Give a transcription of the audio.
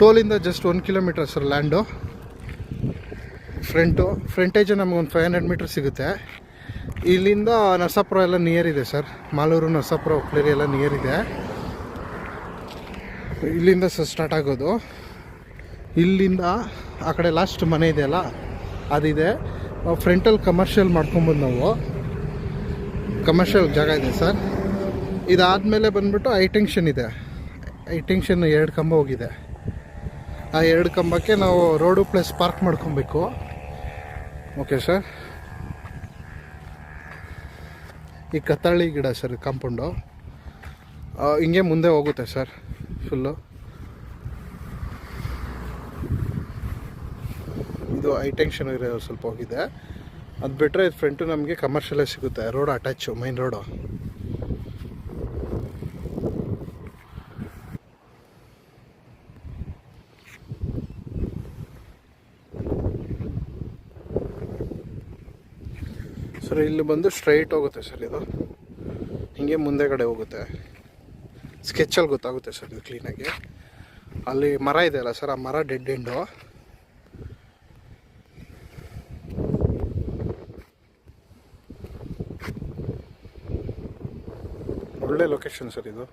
ಟೋಲಿಂದ just 1 kilometre sir land. ಫ್ರಂಟೇಜು ನಮಗೊಂದು 500 metre ಸಿಗುತ್ತೆ. ಇಲ್ಲಿಂದ ನರಸಾಪುರ ಎಲ್ಲ ನಿಯರ್ ಇದೆ ಸರ್. ಮಾಲೂರು, ನರಸಾಪುರ, ಉಪ್ಲೇರಿ ಎಲ್ಲ ನಿಯರ್ ಇದೆ. ಇಲ್ಲಿಂದ ಸ್ಟಾರ್ಟ್ ಆಗೋದು. ಇಲ್ಲಿಂದ ಆ ಕಡೆ ಲಾಸ್ಟ್ ಮನೆ ಇದೆಯಲ್ಲ ಅದಿದೆ. ಫ್ರಂಟಲ್ಲಿ ಕಮರ್ಷಿಯಲ್ ಮಾಡ್ಕೊಬೋದು ನಾವು. ಕಮರ್ಷಿಯಲ್ ಜಾಗ ಇದೆ ಸರ್. ಇದಾದಮೇಲೆ ಬಂದ್ಬಿಟ್ಟು ಹೈಟೆನ್ಷನ್ ಇದೆ. ಹೈಟೆನ್ಷನ್ 2 ಕಂಬ ಹೋಗಿದೆ. ಆ 2 ಕಂಬಕ್ಕೆ ನಾವು ರೋಡು ಪ್ಲಸ್ ಪಾರ್ಕ್ ಮಾಡ್ಕೊಬೇಕು. Okay sir. ಈ ಕತ್ತಳ್ಳಿ ಗಿಡ ಸರ್ ಕಾಂಪೌಂಡು ಹಿಂಗೆ ಮುಂದೆ ಹೋಗುತ್ತೆ ಸರ್ ಫುಲ್ಲು. ಇದು ಹೈಟೆನ್ಷನ್ ಇರೋದು ಸ್ವಲ್ಪ ಹೋಗಿದೆ. ಅದು ಬಿಟ್ಟರೆ ಇದು ಫ್ರಂಟು ನಮಗೆ ಕಮರ್ಷಿಯಲೇ ಸಿಗುತ್ತೆ. Road attach, main road. Sir ಇಲ್ಲಿ ಬಂದು ಸ್ಟ್ರೈಟ್ ಹೋಗುತ್ತೆ ಸರ್. ಇದು ಹಿಂಗೆ ಮುಂದೆಗಡೆ ಹೋಗುತ್ತೆ. ಸ್ಕೆಚಲ್ಲಿ ಗೊತ್ತಾಗುತ್ತೆ ಸರ್ ಇದು ಕ್ಲೀನಾಗಿ. ಅಲ್ಲಿ ಮರ ಇದೆಯಲ್ಲ ಸರ್, ಆ ಮರ ಡೆಡ್ ಎಂಡು. ಒಳ್ಳೆ ಲೊಕೇಶನ್ ಸರ್ ಇದು.